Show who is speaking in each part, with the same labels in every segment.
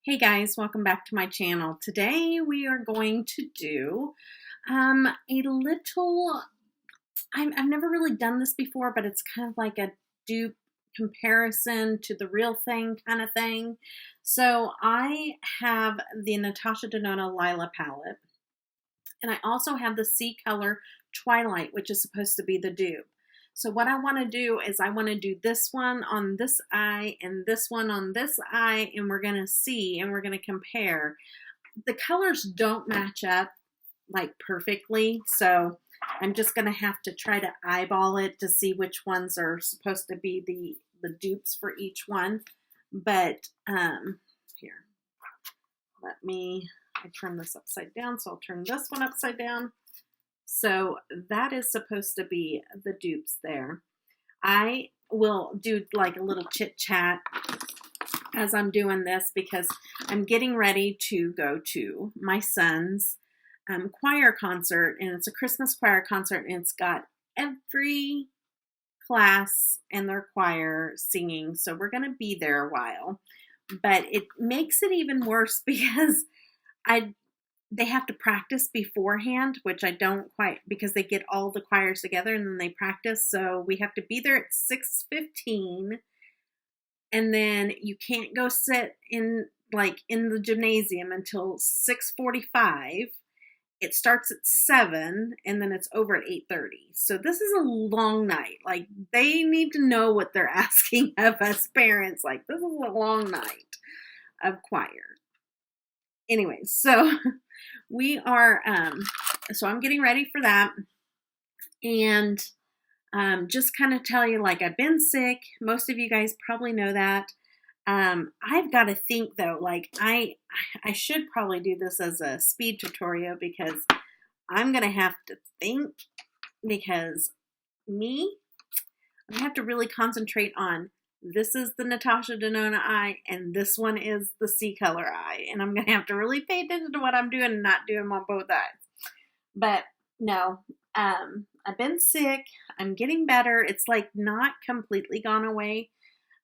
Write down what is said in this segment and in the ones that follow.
Speaker 1: Hey guys, welcome back to my channel. Today we are going to do a little, I've never really done this before, but it's kind of like a dupe comparison to the real thing kind of thing. So I have the Natasha Denona Lila palette, and I also have the Ccolor Twilight, which is supposed to be the dupe. So what I want to do is I want to do this one on this eye and this one on this eye, and we're going to see and we're going to compare. The colors don't match up like perfectly, so I'm just going to have to try to eyeball it to see which ones are supposed to be the dupes for each one. But here, I turn this upside down, so I'll turn this one upside down. So that is supposed to be the dupes there. I will do like a little chit chat as I'm doing this because I'm getting ready to go to my son's choir concert, and it's a Christmas choir concert, and it's got every class and their choir singing. So we're going to be there a while, but it makes it even worse because they have to practice beforehand, which I don't quite, because they get all the choirs together and then they practice. So we have to be there at 6:15, and then you can't go sit in the gymnasium until 6:45. It starts at 7 and then it's over at 8:30. So this is a long night. Like, they need to know what they're asking of us parents. Like, this is a long night of choir. Anyways, so we are, so I'm getting ready for that, and just kind of tell you, like, I've been sick. Most of you guys probably know that. I've got to think though, like I should probably do this as a speed tutorial because I'm going to have to think, because I have to really concentrate on, this is the Natasha Denona eye, and this one is the Ccolor eye. And I'm going to have to really pay attention to what I'm doing and not doing on both eyes. But no, I've been sick. I'm getting better. It's like not completely gone away.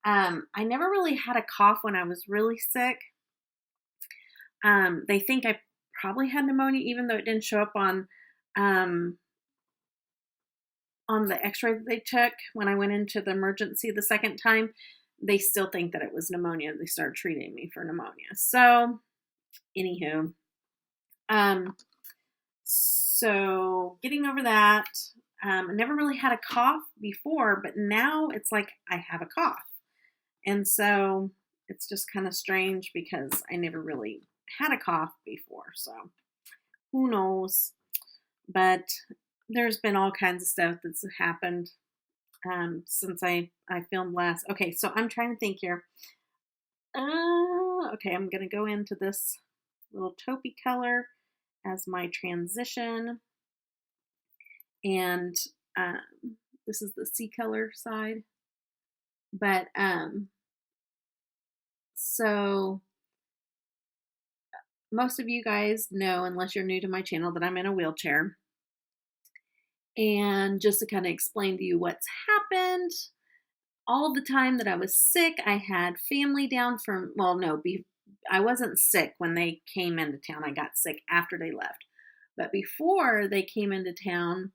Speaker 1: I never really had a cough when I was really sick. They think I probably had pneumonia, even though it didn't show up on the x-ray that they took when I went into the emergency the second time. They still think that it was pneumonia. They started treating me for pneumonia. So, anywho, so getting over that. I never really had a cough before, but now it's like I have a cough. And so it's just kind of strange because I never really had a cough before. So who knows? But there's been all kinds of stuff that's happened since I filmed last. Okay, so I'm trying to think here. Okay, I'm going to go into this little taupey color as my transition. And this is the Ccolor side. But, so most of you guys know, unless you're new to my channel, that I'm in a wheelchair. And just to kind of explain to you what's happened, all the time that I was sick, I had family down from, well, no, I wasn't sick when they came into town. I got sick after they left. But before they came into town,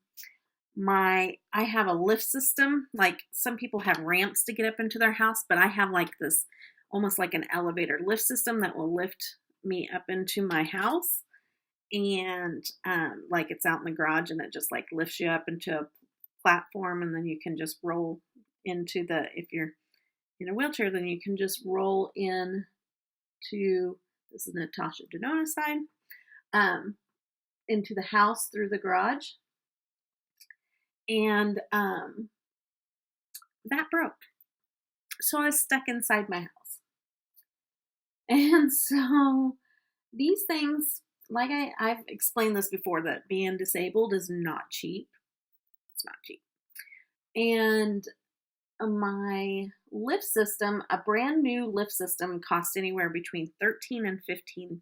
Speaker 1: I have a lift system. Like, some people have ramps to get up into their house, but I have like this, almost like an elevator lift system that will lift me up into my house. And like, it's out in the garage, and it just like lifts you up into a platform, and then you can just roll into if you're in a wheelchair, then you can just roll in to, this is Natasha Denona side, into the house through the garage. And that broke. So I was stuck inside my house. And so these things, like I've explained this before, that being disabled is not cheap. It's not cheap. And my lift system, a brand new lift system, costs anywhere between $13,000 and $15,000.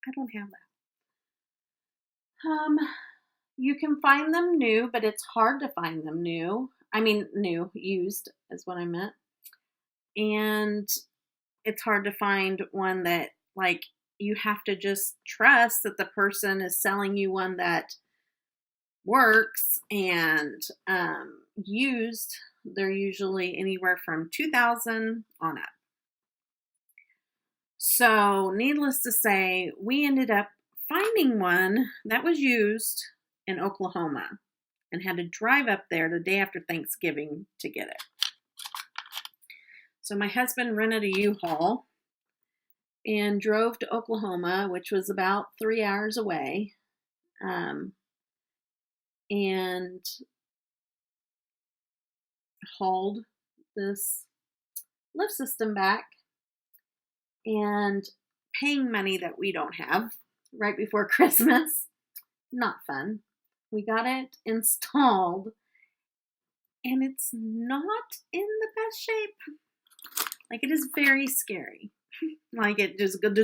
Speaker 1: I don't have that. You can find them new, but it's hard to find them new. I mean, new, used is what I meant. and it's hard to find one that, like, you have to just trust that the person is selling you one that works and used. They're usually anywhere from $2,000 on up. So needless to say, we ended up finding one that was used in Oklahoma and had to drive up there the day after Thanksgiving to get it. So my husband rented a U-Haul and drove to Oklahoma, which was about 3 hours away, and hauled this lift system back, and paying money that we don't have right before Christmas. Not fun. We got it installed, and it's not in the best shape. Like, it is very scary. Like, it just goes,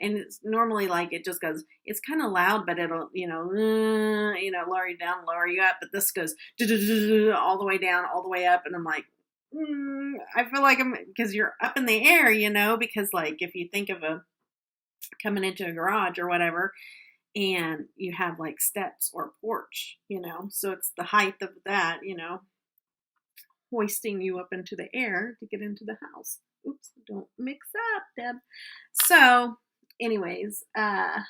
Speaker 1: and it's normally like it just goes, it's kind of loud, but it'll, lower you down, lower you up. But this goes all the way down, all the way up. And I'm like, I feel like because you're up in the air, because like if you think of coming into a garage or whatever, and you have like steps or porch, so it's the height of that, hoisting you up into the air to get into the house. Oops, don't mix up, Deb. So, anyways, yeah.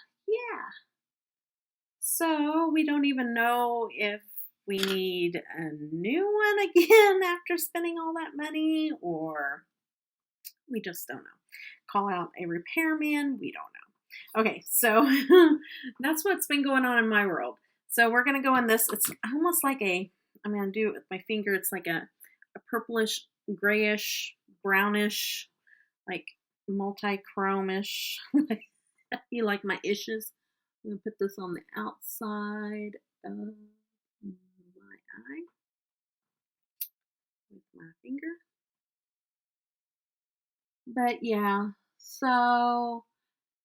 Speaker 1: So, we don't even know if we need a new one again after spending all that money, or we just don't know. Call out a repairman, we don't know. Okay, so that's what's been going on in my world. So, we're going to go in this. It's almost like I'm going to do it with my finger. It's like a purplish, grayish, brownish, like multi-chrome-ish. You like my ishes? I'm going to put this on the outside of my eye with my finger. But yeah, so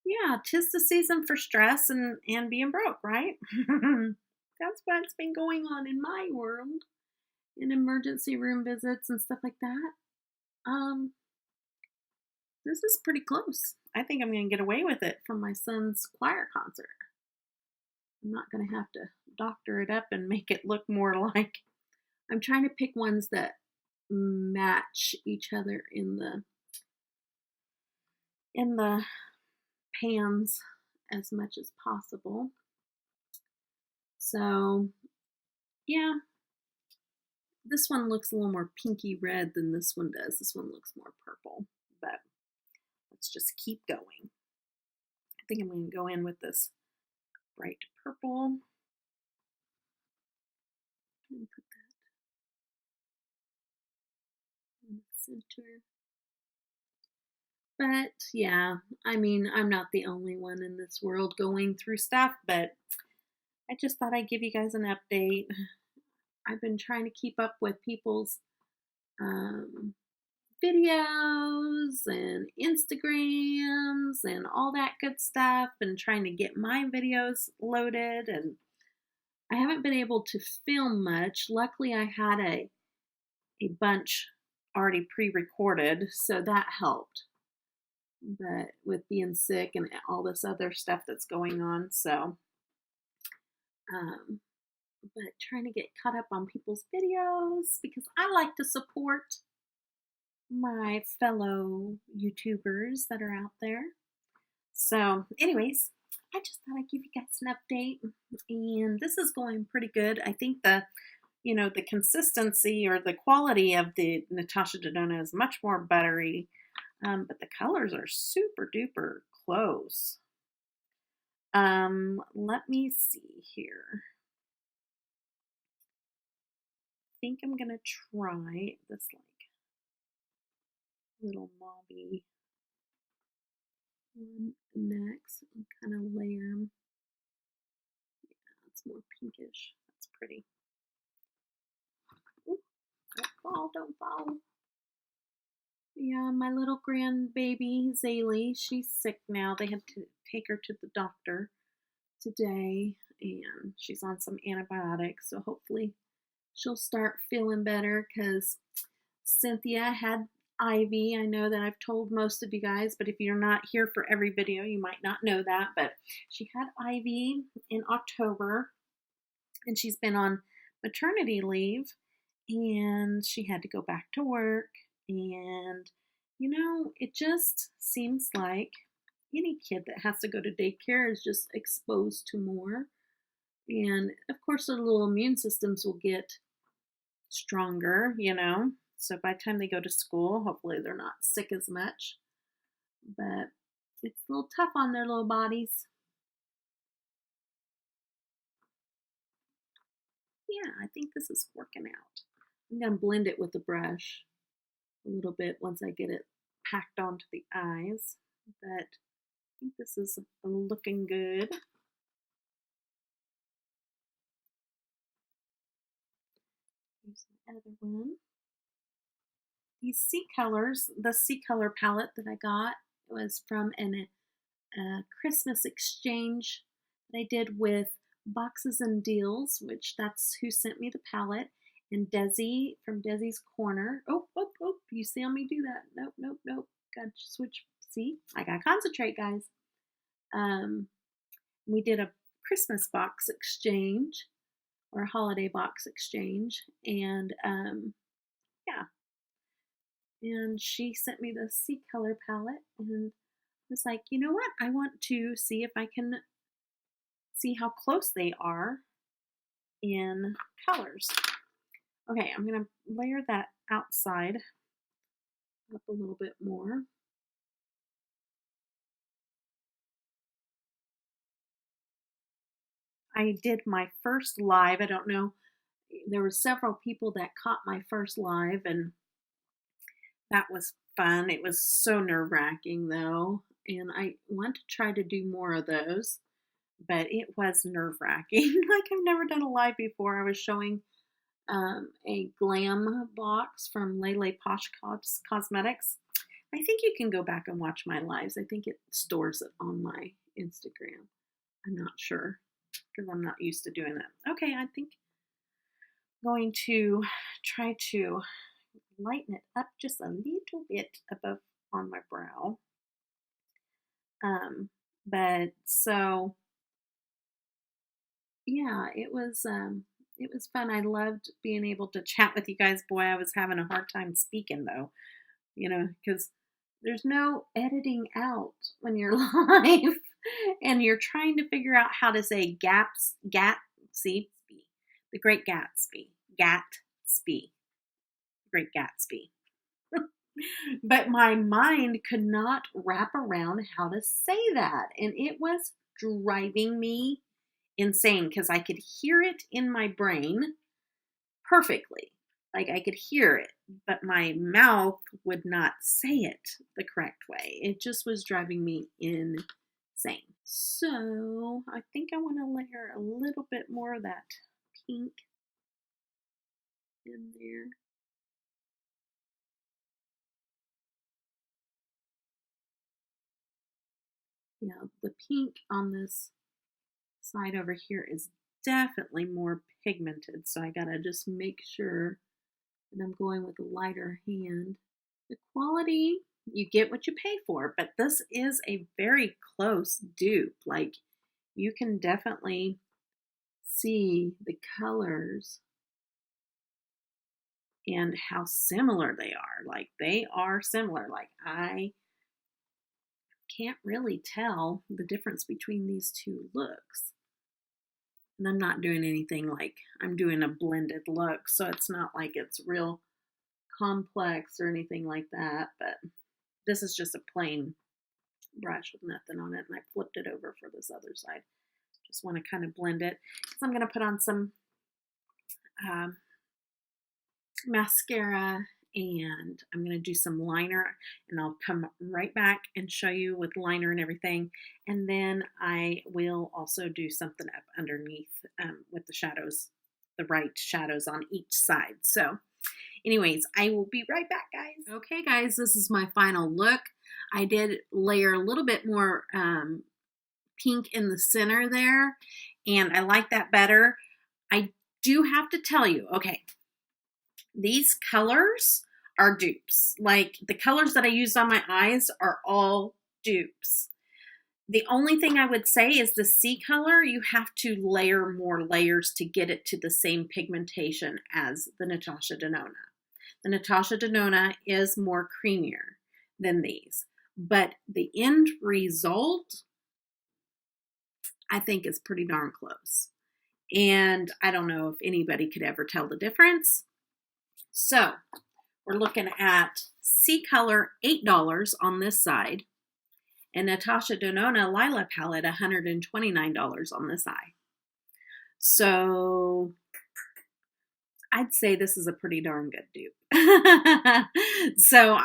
Speaker 1: yeah, 'tis the season for stress and being broke, right? That's what's been going on in my world. In emergency room visits and stuff like that. This is pretty close. I think I'm going to get away with it from my son's choir concert. I'm not going to have to doctor it up and make it look more like. I'm trying to pick ones that match each other in the pans as much as possible. So, yeah. This one looks a little more pinky red than this one does. This one looks more purple, but let's just keep going. I think I'm going to go in with this bright purple and put that in the center. But yeah, I mean, I'm not the only one in this world going through stuff, but I just thought I'd give you guys an update. I've been trying to keep up with people's videos and Instagrams and all that good stuff, and trying to get my videos loaded, and I haven't been able to film much. Luckily, I had a bunch already pre-recorded, so that helped. But with being sick and all this other stuff that's going on, so but trying to get caught up on people's videos because I like to support my fellow YouTubers that are out there. So anyways, I just thought I'd give you guys an update, and this is going pretty good. I think the consistency or the quality of the Natasha Denona is much more buttery, but the colors are super duper close. Let me see here. I think I'm gonna try this like little mauvey one next and kind of layer them. Yeah, it's more pinkish. That's pretty. Ooh, don't fall. Yeah, my little grandbaby Zaylee, she's sick now. They had to take her to the doctor today, and she's on some antibiotics, so hopefully she'll start feeling better, because Cynthia had Ivy. I know that I've told most of you guys, but if you're not here for every video, you might not know that. But she had Ivy in October, and she's been on maternity leave, and she had to go back to work. And, you know, it just seems like any kid that has to go to daycare is just exposed to more. And, of course, their little immune systems will get stronger, you know. So by the time they go to school, hopefully they're not sick as much. But it's a little tough on their little bodies. Yeah, I think this is working out. I'm going to blend it with the brush a little bit once I get it packed onto the eyes. But I think this is looking good. Here's the other one. These Ccolors, the Ccolor palette that I got was from a Christmas exchange that I did with Boxes and Deals, which that's who sent me the palette, and Desi from Desi's Corner. Oh, you see me do that. Nope. Gotta switch. See, I gotta concentrate, guys. We did a Christmas box exchange or a holiday box exchange, and yeah. And she sent me the Ccolor palette, and I was like, you know what? I want to see if I can see how close they are in colors. Okay, I'm going to layer that outside up a little bit more. I did my first live. I don't know. There were several people that caught my first live, and that was fun. It was so nerve-wracking, though, and I want to try to do more of those, but it was nerve-wracking. Like, I've never done a live before. I was showing a glam box from Lila Posh Cosmetics. I think you can go back and watch my lives. I think it stores it on my Instagram. I'm not sure because I'm not used to doing that. Okay, I think I'm going to try to lighten it up just a little bit above on my brow. But so yeah, it was fun. I loved being able to chat with you guys. Boy, I was having a hard time speaking though, you know, because there's no editing out when you're live and you're trying to figure out how to say Gatsby, the Great Gatsby, Great Gatsby. But my mind could not wrap around how to say that. And it was driving me insane because I could hear it in my brain perfectly. Like I could hear it, but my mouth would not say it the correct way. It just was driving me insane. So I think I want to layer a little bit more of that pink in there. Yeah, the pink on this side over here is definitely more pigmented, so I gotta just make sure that I'm going with a lighter hand. The quality, you get what you pay for, but this is a very close dupe. Like, you can definitely see the colors and how similar they are. Like, they are similar. Like, I can't really tell the difference between these two looks. And I'm not doing anything like, I'm doing a blended look, so it's not like it's real complex or anything like that, but this is just a plain brush with nothing on it, and I flipped it over for this other side. Just want to kind of blend it. So I'm going to put on some mascara, and I'm going to do some liner, and I'll come right back and show you with liner and everything, and then I will also do something up underneath with the shadows, the right shadows on each side. So anyways, I will be right back, guys. Okay, guys, this is my final look. I did layer a little bit more pink in the center there, and I like that better. I do have to tell you, okay, these colors are dupes. Like the colors that I used on my eyes are all dupes. The only thing I would say is the Ccolor, you have to layer more layers to get it to the same pigmentation as the Natasha Denona. The Natasha Denona is more creamier than these, but the end result, I think, is pretty darn close. And I don't know if anybody could ever tell the difference. So we're looking at Ccolor, $8 on this side, and Natasha Denona Lila palette, $129 on this side. So I'd say this is a pretty darn good dupe. So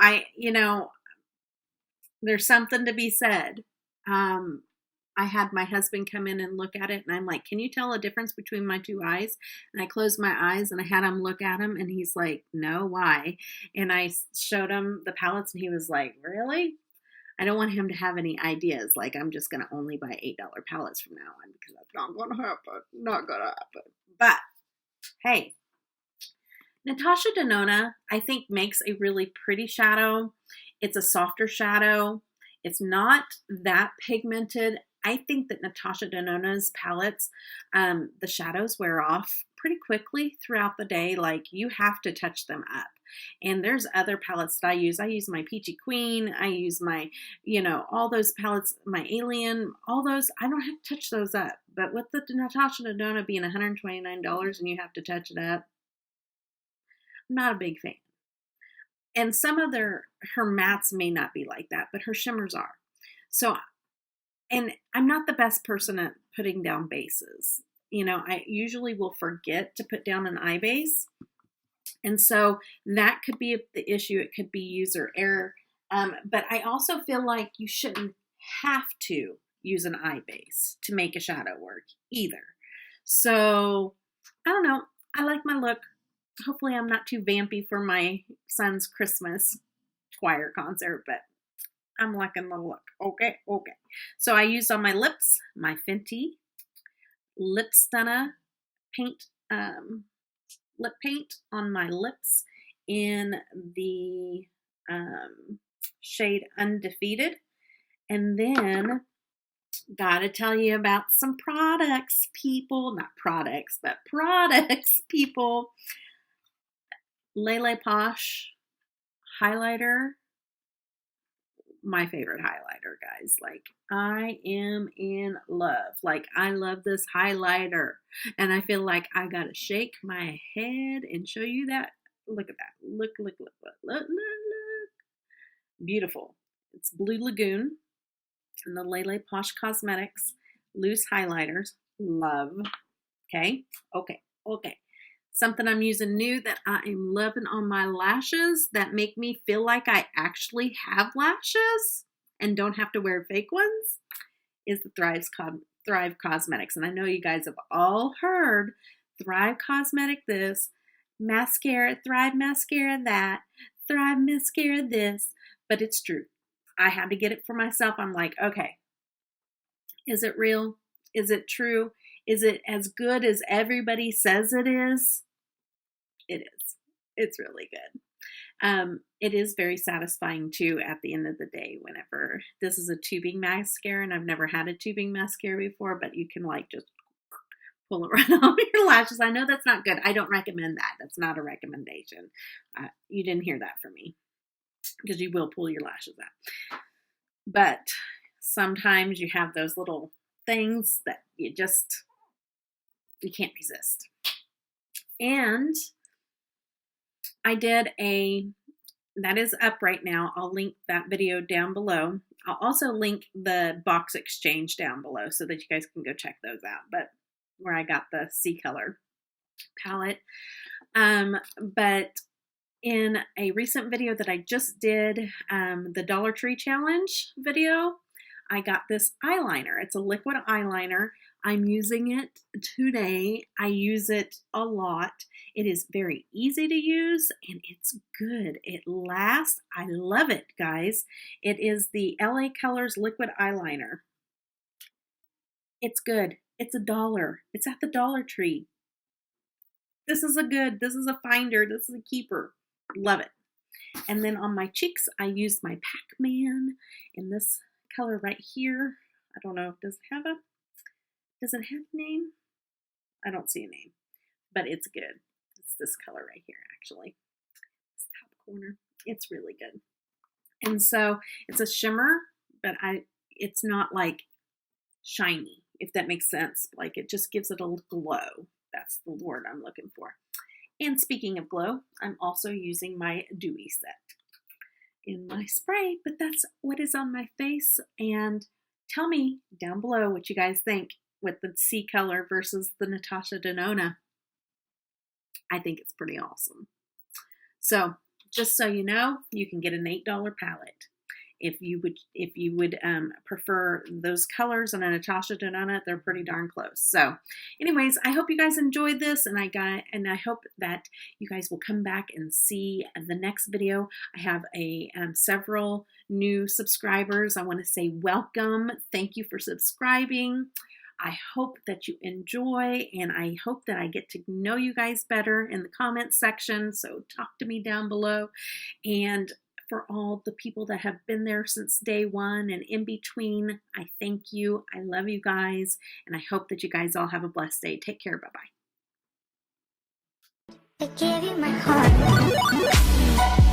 Speaker 1: there's something to be said. I had my husband come in and look at it, and I'm like, can you tell a difference between my two eyes? And I closed my eyes, and I had him look at them, and he's like, no, why? And I showed him the palettes, and he was like, really? I don't want him to have any ideas, like I'm just going to only buy $8 palettes from now on, because that's not going to happen. Not going to happen. But, hey, Natasha Denona, I think, makes a really pretty shadow. It's a softer shadow. It's not that pigmented. I think that Natasha Denona's palettes, the shadows wear off pretty quickly throughout the day. Like, you have to touch them up. And there's other palettes that I use. I use my Peachy Queen. I use my, all those palettes, my Alien, all those. I don't have to touch those up. But with the Natasha Denona being $129 and you have to touch it up, I'm not a big fan. And some of her mattes may not be like that, but her shimmers are. So, and I'm not the best person at putting down bases. I usually will forget to put down an eye base. And so that could be the issue. It could be user error. But I also feel like you shouldn't have to use an eye base to make a shadow work either. So I don't know. I like my look. Hopefully I'm not too vampy for my son's Christmas choir concert, but I'm liking the look. Okay. So I used on my lips, my Fenty Lip Stunna paint, lip paint on my lips in the shade Undefeated. And then gotta tell you about some products, people. Not products, but products, people. Lila Posh highlighter. My favorite highlighter, guys. Like, I am in love. Like, I love this highlighter. And I feel like I gotta shake my head and show you that. Look at that. Look. Beautiful. It's Blue Lagoon and the Lila Posh Cosmetics loose highlighters. Love. Okay. Something I'm using new that I am loving on my lashes that make me feel like I actually have lashes and don't have to wear fake ones is the Thrive Cosmetics. And I know you guys have all heard Thrive Cosmetic this, mascara, Thrive mascara that, Thrive mascara this, but it's true. I had to get it for myself. I'm like, okay, is it real? Is it true? Is it as good as everybody says it is? It is. It's really good. It is very satisfying too at the end of the day whenever this is a tubing mascara, and I've never had a tubing mascara before, but you can like just pull it right on your lashes. I know that's not good. I don't recommend that. That's not a recommendation. You didn't hear that from me, because you will pull your lashes out. But sometimes you have those little things that you can't resist. And I did that is up right now. I'll link that video down below. I'll also link the box exchange down below so that you guys can go check those out. But where I got the Ccolor palette. But in a recent video that I just did, the Dollar Tree Challenge video, I got this eyeliner. It's a liquid eyeliner. I'm using it today. I use it a lot. It is very easy to use and it's good. It lasts. I love it, guys. It is the LA Colors liquid eyeliner. It's good. It's $1. It's at the Dollar Tree. This is a finder. This is a keeper. Love it. And then on my cheeks, I used my Pac-Man in this color right here. I don't know, does it have a name? I don't see a name, but it's good. It's this color right here, actually. This top corner. It's really good. And so it's a shimmer, but it's not like shiny, if that makes sense. Like it just gives it a glow. That's the word I'm looking for. And speaking of glow, I'm also using my Dewy set in my spray, but that's what is on my face. And tell me down below what you guys think with the Ccolor versus the Natasha Denona. I think it's pretty awesome. So just so you know, you can get an $8 palette. If you would prefer those colors on a Natasha Denona, they're pretty darn close. So anyways, I hope you guys enjoyed this, and I hope that you guys will come back and see the next video. I have several new subscribers. I want to say welcome. Thank you for subscribing. I hope that you enjoy, and I hope that I get to know you guys better in the comments section. So talk to me down below. And for all the people that have been there since day one and in between, I thank you. I love you guys, and I hope that you guys all have a blessed day. Take care. Bye-bye.
Speaker 2: I gave you my heart.